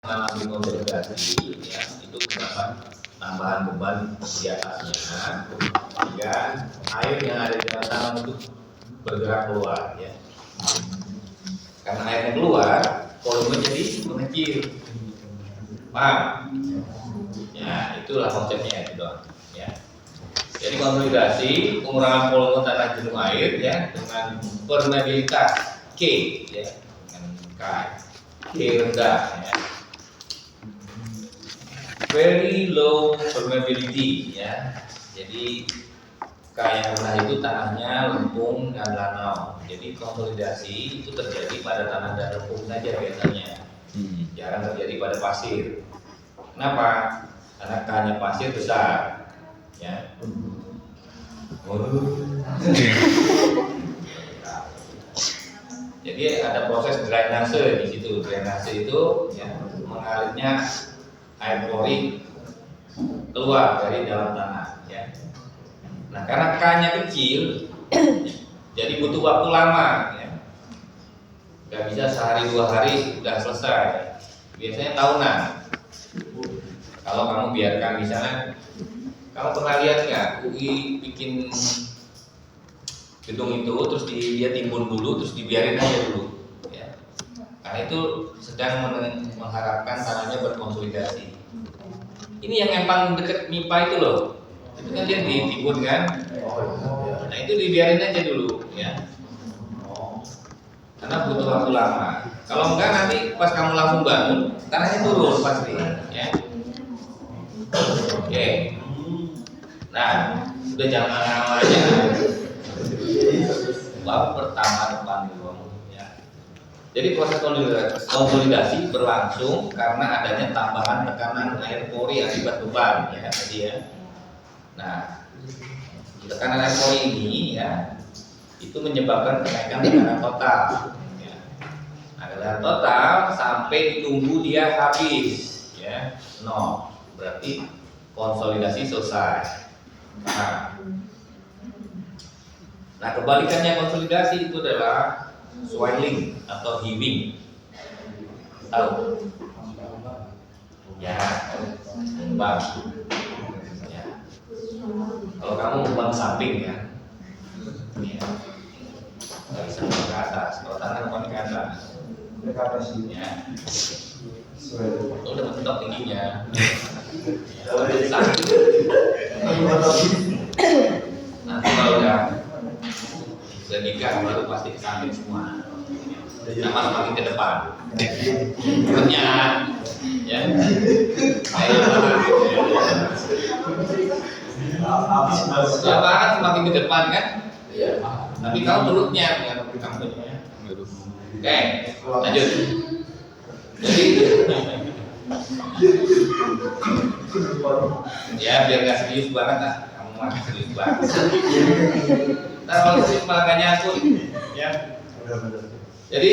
mengalami konsolidasi ya, itu terdapat tambahan beban di atasnya sehingga air yang ada di dalam tanah itu bergerak keluar ya. Karena airnya keluar, volume jadi mengecil. Paham? Ya, itulah konsepnya itu doang ya. Jadi konsolidasi pengurangan volume tanah jenuh air ya dengan permeabilitas K ya, dengan K rendah ya. Very low permeability ya. Jadi kaya rendah itu tanahnya lempung dan lanau. Jadi konsolidasi itu terjadi pada tanah dan lempung saja biasanya. Jarang terjadi pada pasir. Kenapa? Karena kaya pasir besar. Ya. Jadi ada proses drainase di situ. Drainase itu ya, mengalirnya air pori keluar dari dalam tanah ya. Nah, karena K-nya kecil jadi butuh waktu lama ya. Gak bisa sehari dua hari udah selesai. Biasanya tahunan. Kalau kamu biarkan misalnya, kamu pernah lihat nggak UI bikin gedung itu terus dia timbun dulu terus dibiarin aja dulu ya. Karena itu sedang mengharapkan tanahnya berkonsolidasi. Ini yang empang deket MIPA itu loh, itu kan dia ditimbun kan. Nah itu dibiarin aja dulu ya, karena butuh waktu lama. Kalau enggak nanti pas kamu langsung bangun tanahnya turun pasti ya. Oke. Nah udah jangan lama aja. Bab pertama depan dulu ya. Jadi proses konsolidasi berlangsung karena adanya tambahan tekanan air pori akibat beban ya tadi ya. Nah, tekanan air pori ini ya itu menyebabkan kenaikan tekanan total. Ya. Nah, tekanan total sampai ditunggu dia habis ya, 0. Berarti konsolidasi selesai. Nah, kebalikannya konsolidasi itu adalah swelling atau heaving. Tahu? Ya, ngembang. Ya. Kalau kamu ngembang samping ya, nggak bisa ke atas. Kalau tangan ngembang ke atas. Ke atas ya. Udah mentok tingginya. Nanti kalau udah nikah baru pasti ke samping semua. Nama semakin ke depan. Pertanyaan, ya. Lapangan semakin ke depan kan? Iya. Tapi kamu perutnya yang kamu. Oke, lanjut. Jadi, ya biar nggak serius banget lah. Kamu mah serius banget. Nah, kalau serius malah gak nyangkut, ya. Jadi,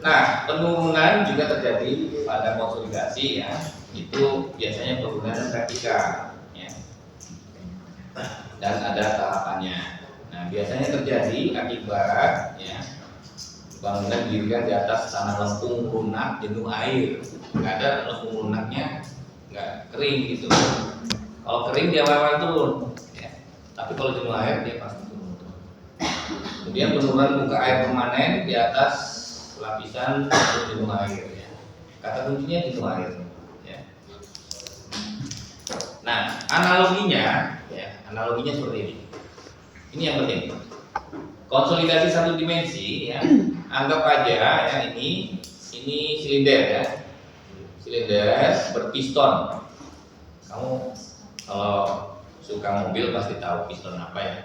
nah penurunan juga terjadi pada konsolidasi ya. Itu biasanya penurunan vertikal, ya. Dan ada tahapannya. Nah, biasanya terjadi akibat ya bangunan didirikan di atas tanah lempung lunak jenuh air. Nggak ada lempung lunaknya nggak kering gitu. Kalau kering dia awal turun, ya. Tapi kalau jenuh air dia pasti turun. Kemudian penurunan muka air permanen di atas lapisan jenuh air. Ya. Kata kuncinya jenuh air. Ya. Nah, analoginya seperti ini. Ini yang penting. Konsolidasi satu dimensi, ya. Anggap aja ya ini silinder ya. Silinder berpiston. Kamu kalau suka mobil pasti tahu piston apa ya.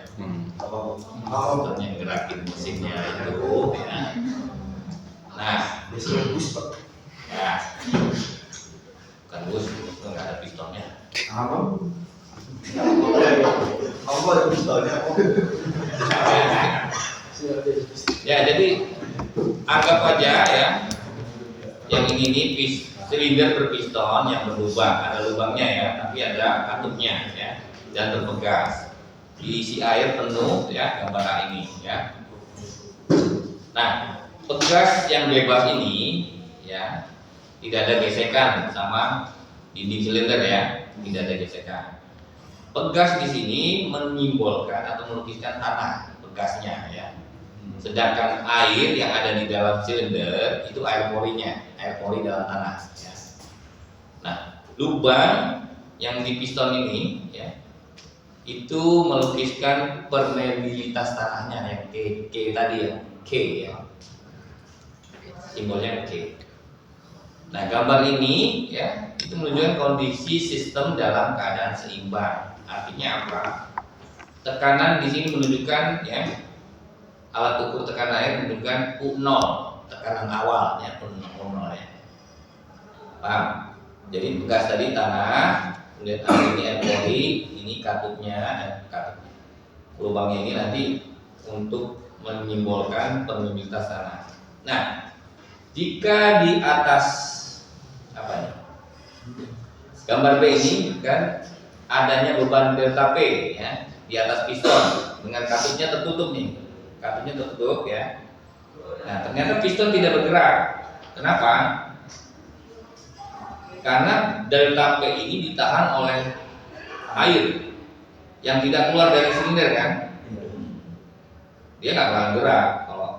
Piston yang gerakin mesinnya itu ya. Nah, ya. Bukan bus, itu nggak ada pistonnya. Apa ada pistonnya? Ya, jadi anggap aja ya, yang ini silinder berpiston yang berlubang, ada lubangnya ya, tapi ada katupnya ya, dan berpegas. Diisi air penuh ya, gambar ini ya. Nah, pegas yang bebas ini ya, tidak ada gesekan sama dinding silinder ya, tidak ada gesekan. Pegas di sini menyimbolkan atau melukiskan tanah pegasnya ya. Sedangkan air yang ada di dalam silinder itu air porinya, air pori dalam tanah ya. Nah, lubang yang di piston ini ya, itu melukiskan permeabilitas tanahnya yang K tadi ya, K ya. Simbolnya K. Nah, gambar ini ya, itu menunjukkan kondisi sistem dalam keadaan seimbang. Artinya apa? Tekanan di sini menunjukkan ya, alat ukur tekanan air menunjukkan U0, tekanan awal ya, U0 ya. Paham? Jadi bekas tadi tanah, kemudian ini air pori, ini katupnya, katup lubangnya ini nanti untuk menyimbolkan permeabilitas tanah. Nah, jika di atas apa ya? Gambar B ini kan adanya beban delta P ya di atas piston dengan katupnya tertutup nih. Katupnya tertutup ya. Nah, ternyata piston tidak bergerak. Kenapa? Karena delta P ini ditahan oleh air yang tidak keluar dari silinder kan. Dia nggak bakalan gerak kalau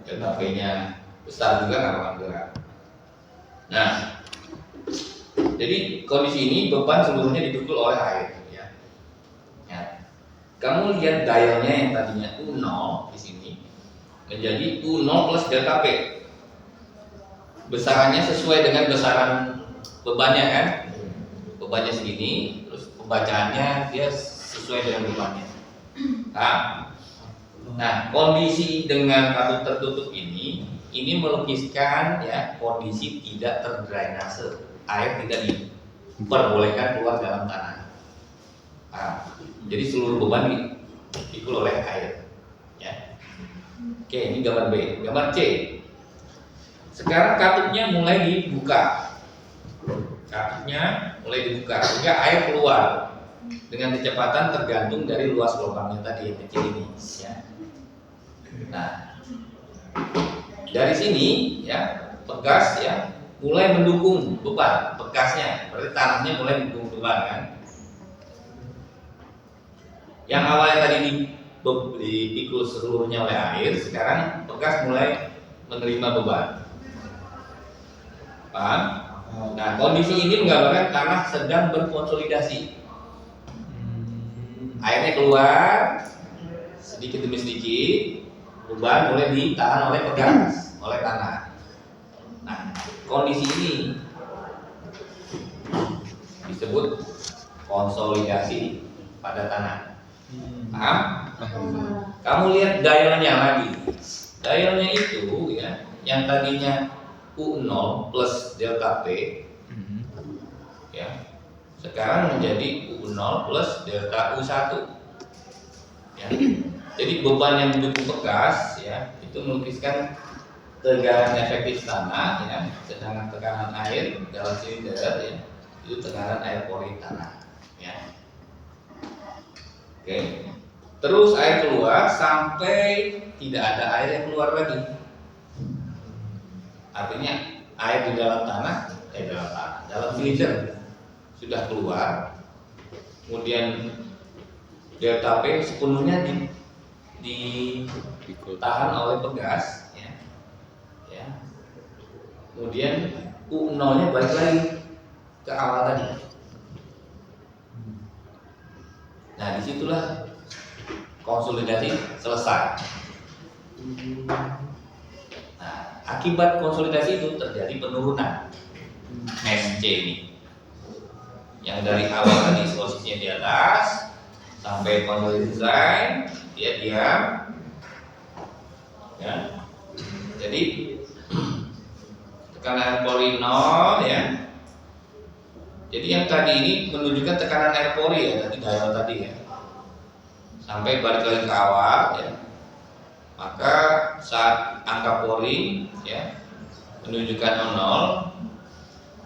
delta P-nya besar juga nggak bakalan gerak. Nah, jadi kondisi ini beban seluruhnya dipikul oleh air ya. Ya. Kamu lihat dialnya yang tadinya U0 di sini menjadi U0 plus delta P. Besarannya sesuai dengan besaran bebannya kan. Bebannya segini, terus pembacaannya dia sesuai dengan bebannya. Nah, kondisi dengan katup tertutup ini melukiskan ya kondisi tidak terdrainase, air tidak diperbolehkan keluar dalam tanah. Jadi seluruh beban dipikul oleh air. Ya. Oke, ini gambar B. Gambar C. Sekarang katupnya mulai dibuka. Katupnya mulai dibuka sehingga air keluar dengan kecepatan tergantung dari luas lubangnya tadi yang kecil ini. Ya. Nah, dari sini ya pegas ya mulai mendukung beban bekasnya, berarti tanahnya mulai mendukung beban kan. Yang awalnya tadi dipikul seluruhnya oleh air, sekarang bekas mulai menerima beban. Paham? Nah, kondisi ini menggambarkan tanah sedang berkonsolidasi. Airnya keluar sedikit demi sedikit, beban mulai ditahan oleh pegas, oleh tanah. Nah, kondisi ini disebut konsolidasi pada tanah. Paham? Kamu lihat dialnya lagi. Dialnya itu ya, yang tadinya U0 plus delta P ya, sekarang menjadi U0 plus delta U1 ya. Jadi beban yang mendukung bekas ya, itu melukiskan tegangan efektif tanah ya, sedangkan tekanan air dalam silinder ya, itu tekanan air pori tanah ya. Oke. Terus air keluar sampai tidak ada air yang keluar lagi. Artinya air di dalam tanah, dalam silinder sudah keluar. Kemudian delta P sepenuhnya ditahan oleh pegas ya. Ya. Kemudian U0-nya balik lagi ke awal tadi. Nah, disitulah konsolidasi selesai. Nah, akibat konsolidasi itu terjadi penurunan SC ini. Yang dari awal tadi posisinya di atas sampai konsolidasi selesai, dia diam. Ya. Jadi tekanan air pori 0 ya. Jadi yang tadi ini menunjukkan tekanan air pori ya, tadi ya. Sampai balik lagi ke awal ya. Maka saat angka pori ya menunjukkan 0,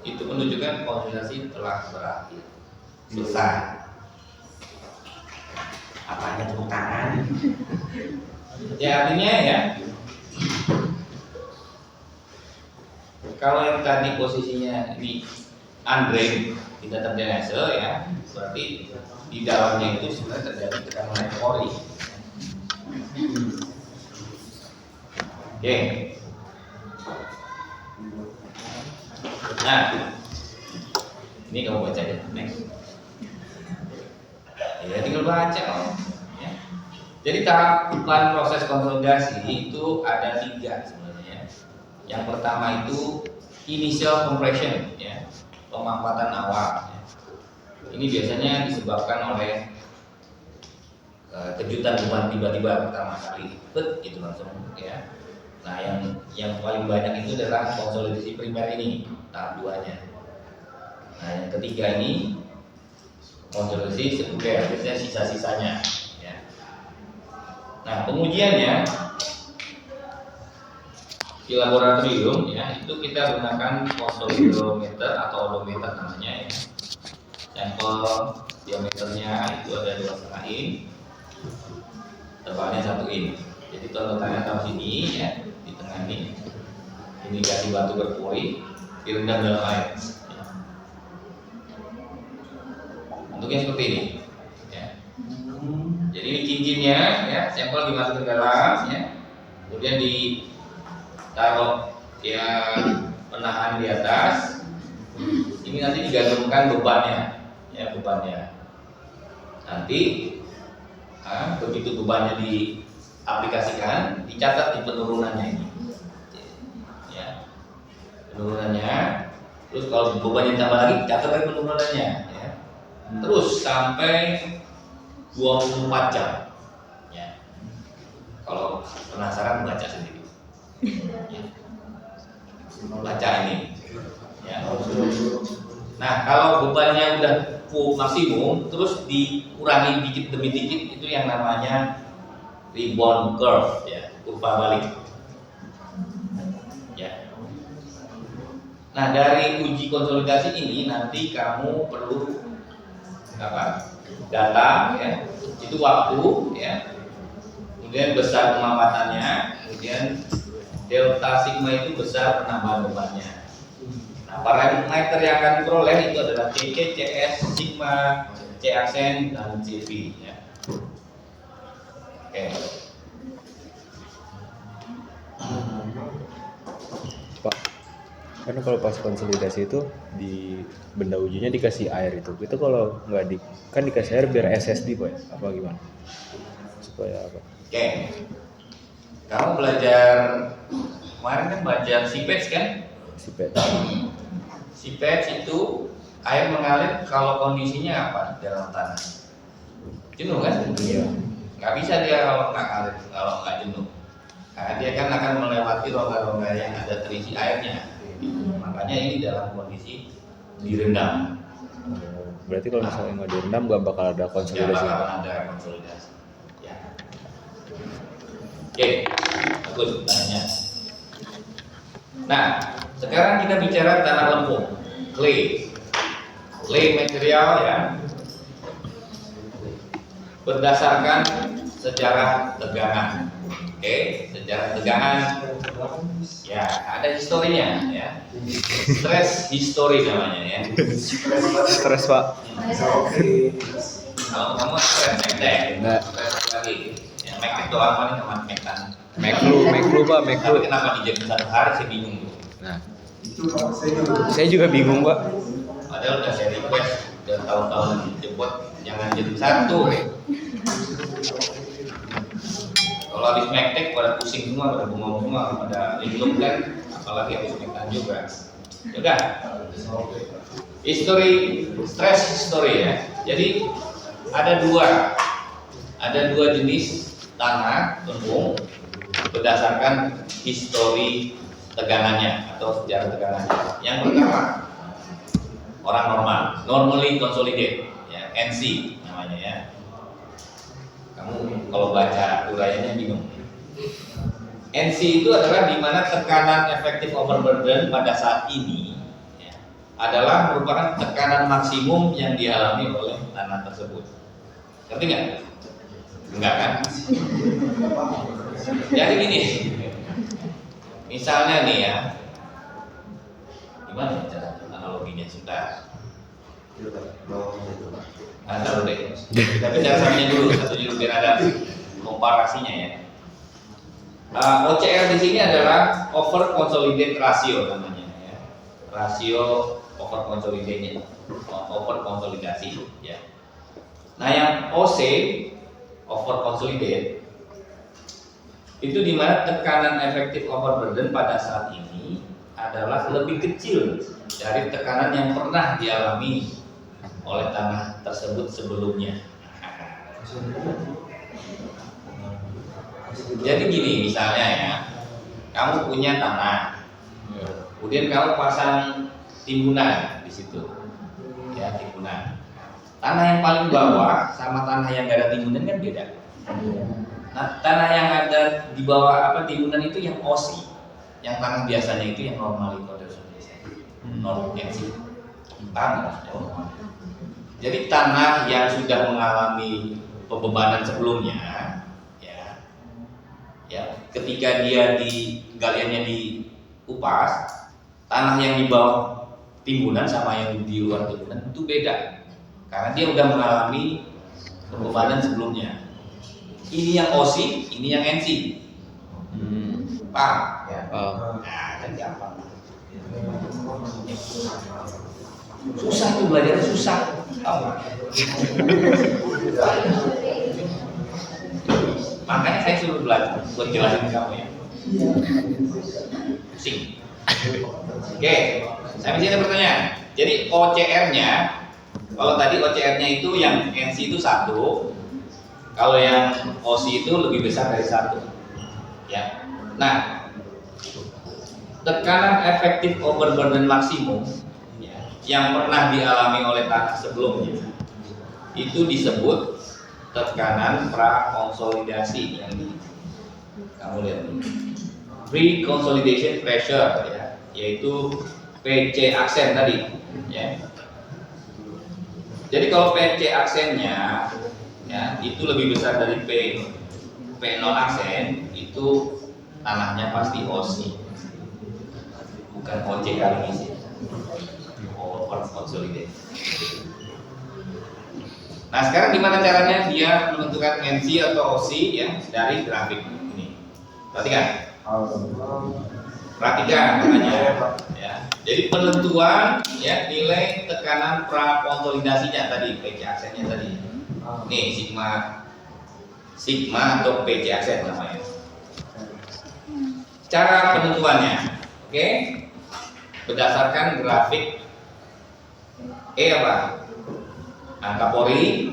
itu menunjukkan konsolidasi telah berakhir, selesai. Apanya tepuk tangan? Ya artinya ya, kalau yang tadi posisinya di undrained tidak terdrainase ya, berarti di dalamnya itu sebenarnya terjadi tekanan memori. Oke. Nah, ini kamu baca deh, next. Ya tinggal baca om. Ya. Jadi tahapan proses konsolidasi itu ada 3 sebenarnya. Yang pertama itu initial compression, ya, pemampatan awal. Ya. Ini biasanya disebabkan oleh kejutan beban tiba-tiba pertama kali, itu langsung, ya. Nah, yang paling banyak itu adalah konsolidasi primer ini, tahap 2-nya. Nah, yang ketiga ini konsolidasi sekunder, biasanya sisa-sisanya. Ya. Nah, pengujiannya di laboratorium ya itu kita gunakan konsolidometer atau odometer namanya ya. Sampel diameternya itu ada 2,5 in, tebalnya 1 in. Jadi contohnya tahu sini ya, di tengah ini dikasih batu berpori, direndam dalam air. Ya. Bentuknya seperti ini. Ya. Jadi ini cincinnya ya, sampel dimasukkan ke dalam ya, kemudian ditaruh ya penahan di atas. Ini nanti digantungkan bebannya, ya bebannya. Nanti begitu bebannya diaplikasikan, dicatat di penurunannya ini. Ya, penurunannya. Terus kalau bebannya ditambah lagi, catat lagi penurunannya. Ya. Terus sampai 24 jam. Ya. Kalau penasaran baca sendiri. Ya. Baca ini. Ya. Nah, kalau bebannya udah maksimum, terus dikurangi dikit demi dikit, itu yang namanya rebound curve, ya, kurva balik. Ya. Nah, dari uji konsolidasi ini nanti kamu perlu apa? Data, ya, itu waktu, ya, kemudian besar pemampatannya, kemudian delta sigma itu besar penambahan bebannya. Nah, parameter yang akan diperoleh itu adalah CC, CS, sigma, C aksen, dan CV. Ya. Oke. Pak, kan kalau pas konsolidasi itu di benda ujinya dikasih air itu kalau nggak kan dikasih air biar SSD Pak, apa gimana? Supaya apa? Oke. Kamu belajar kemarin kan belajar CPETS kan? CPETS itu air mengalir kalau kondisinya apa di dalam tanah? Jenuh kan? Iya. Nggak bisa dia kalau nggak jenuh. Nah, dia kan akan melewati rongga-rongga yang ada terisi airnya. Makanya ini dalam kondisi direndam. Berarti kalau misalnya nggak direndam nggak bakal ada konsolidasi. Nggak bakal ada konsolidasi. Ya. Oke, bagus tanya. Nah, sekarang kita bicara tanah lempung, clay material ya, berdasarkan sejarah tegangan. Oke, sejarah tegangan ya ada historinya ya, stress history namanya ya. Stres Pak. Kalau kamu stress mektek, Enggak. stress lagi, ya mektek doang paling sama mektan. Meklu Pak, Tapi kenapa dijadiin 1 hari saya bingung. Nah, saya juga bingung Pak. Padahal udah saya request udah tahun-tahun jemput jangan jadi 1. Kalau habis mektek pada pusing semua, pada bengong semua, pada linglung kan, apalagi habis mektan juga. Yaudah. Stress history ya. Jadi ada dua jenis tanah lempung berdasarkan histori tegangannya atau sejarah tegangannya. Yang pertama orang normal, normally consolidated, ya, NC namanya ya. Kamu kalau baca uraiannya bingung. NC itu adalah di mana tekanan efektif overburden pada saat ini ya, adalah merupakan tekanan maksimum yang dialami oleh tanah tersebut. Ngerti nggak? Enggak kan? Jadi gini, misalnya nih ya, Gimana ya cara analoginya sebentar? Ada deh. Tapi cara satunya dulu biar ada komparasinya ya. OCR di sini adalah over consolidate ratio namanya ya. Rasio over konsolidasi ya. Nah, yang OC over consolidate itu di mana tekanan efektif overburden pada saat ini adalah lebih kecil dari tekanan yang pernah dialami oleh tanah tersebut sebelumnya. Jadi gini misalnya ya, kamu punya tanah, kemudian kamu pasang timbunan di situ, ya timbunan. Tanah yang paling bawah sama tanah yang gak ada timbunan kan beda. Nah, tanah yang ada di bawah timbunan itu yang OC, yang tanah biasanya itu yang normal itu ada normal NC. Tanah. Jadi tanah yang sudah mengalami pembebanan sebelumnya, ya, ketika dia di galiannya diupas, tanah yang di bawah timbunan sama yang di luar timbunan itu beda, karena dia udah mengalami pembebanan sebelumnya. Ini yang OC, ini yang NC. Paham? Ya. Nah, kan gampang. Susah tuh belajar, susah. Makanya saya suruh belajar buat jelasin kamu ya. Pusing. Oke, saya masih ada pertanyaan. Jadi OCR-nya, kalau tadi OCR-nya itu yang NC itu 1, kalau yang OC itu lebih besar dari 1. Ya. Nah, tekanan efektif overburden maksimum yang pernah dialami oleh tanah sebelumnya itu disebut tekanan prakonsolidasi yang ini. Kamu lihat ini, pre-consolidation pressure ya, yaitu PC aksen tadi ya. Jadi kalau PC aksennya ya itu lebih besar dari P non aksen, itu tanahnya pasti OC, bukan OC kali ini sih. Consolidate. Nah, sekarang gimana caranya dia menentukan NC atau OC ya dari grafik ini? Perhatikan makanya ya. Jadi penentuan ya nilai tekanan prakonsolidasinya tadi PC aksennya tadi. Nih sigma atau PC aksen namanya. Cara penentuannya, oke? Berdasarkan grafik apa? Angka pori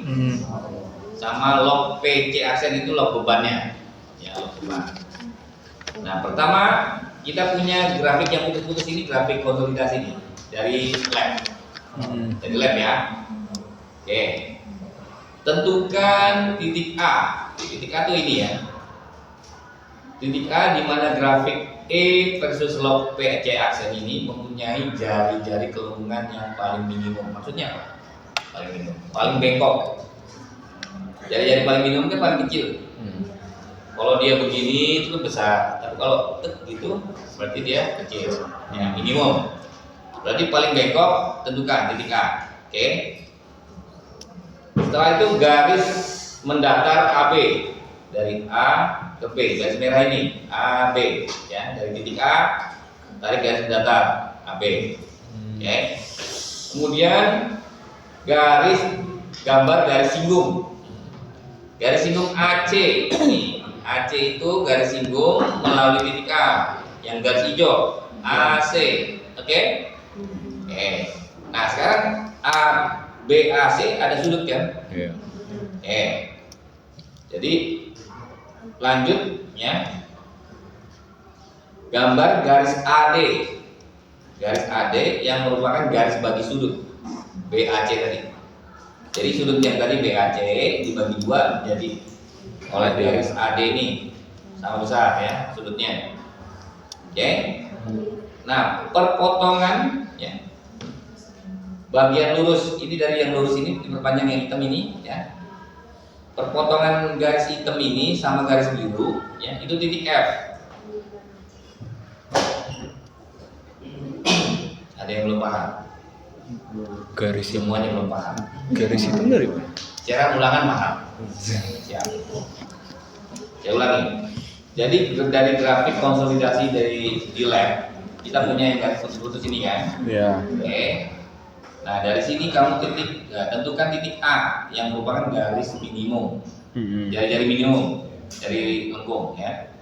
sama log PC aksen itu log bebannya ya, log beban. Nah, pertama kita punya grafik yang putus-putus ini, grafik konsolidasi ini dari lab. Dari lab ya. Oke. Tentukan titik A. Titik A itu ini ya. Titik A di mana grafik E versus log PC aksen ini mempunyai jari-jari kelengkungan yang paling minimum. Maksudnya apa? Paling minimum, paling bengkok. Jari-jari paling minimum kan paling kecil. Kalau dia begini itu kan besar, tapi kalau gitu berarti dia kecil. Ya, minimum. Berarti paling bengkok tentukan titik A. Oke. Setelah itu garis mendatar AB dari A ke B, garis merah ini AB ya, dari titik A tarik garis datar AB. Oke. Kemudian garis gambar garis singgung. Garis singgung AC ini. AC itu garis singgung melalui titik A yang garis hijau AC. Oke? Oke. Nah, sekarang BAC ada sudut kan? Iya. Jadi lanjut ya, gambar garis AD, garis AD yang merupakan garis bagi sudut BAC tadi. Jadi sudut yang tadi BAC dibagi 2 menjadi oleh garis AD ini sama besar ya sudutnya. Oke. Nah, perpotongan ya, bagian lurus ini dari yang lurus ini diperpanjang yang hitam ini ya. Perpotongan garis hitam ini sama garis biru ya, itu titik F. Ada Ada yang belum paham? Garis itu, Semuanya belum paham. garis itu dari mana? Cara ulangan mahal. Siap. Saya ulangi. Jadi dari grafik konsolidasi di lab, kita punya yang garis putus ini kan. Ya. Oke. Nah dari sini kamu tentukan titik A yang merupakan garis minimum, jari-jari minimum dari lengkung ya.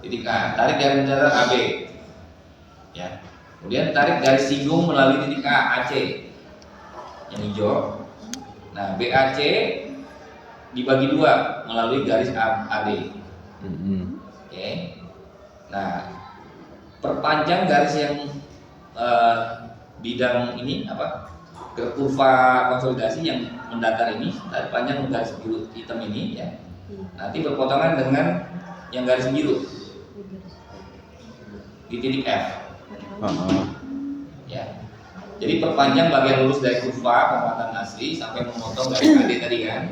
Titik A, tarik garis datar AB, ya. Kemudian tarik garis singgung melalui titik A, AC, yang hijau. Nah BAC dibagi dua melalui garis AD. Oke. Nah perpanjang garis yang bidang ini apa? Kurva konsolidasi yang mendatar ini, tarik panjang garis biru hitam ini ya. Nanti berpotongan dengan yang garis biru di titik F. Ya. Jadi perpanjang bagian lurus dari kurva penguatan asli sampai memotong garis AD tadi kan.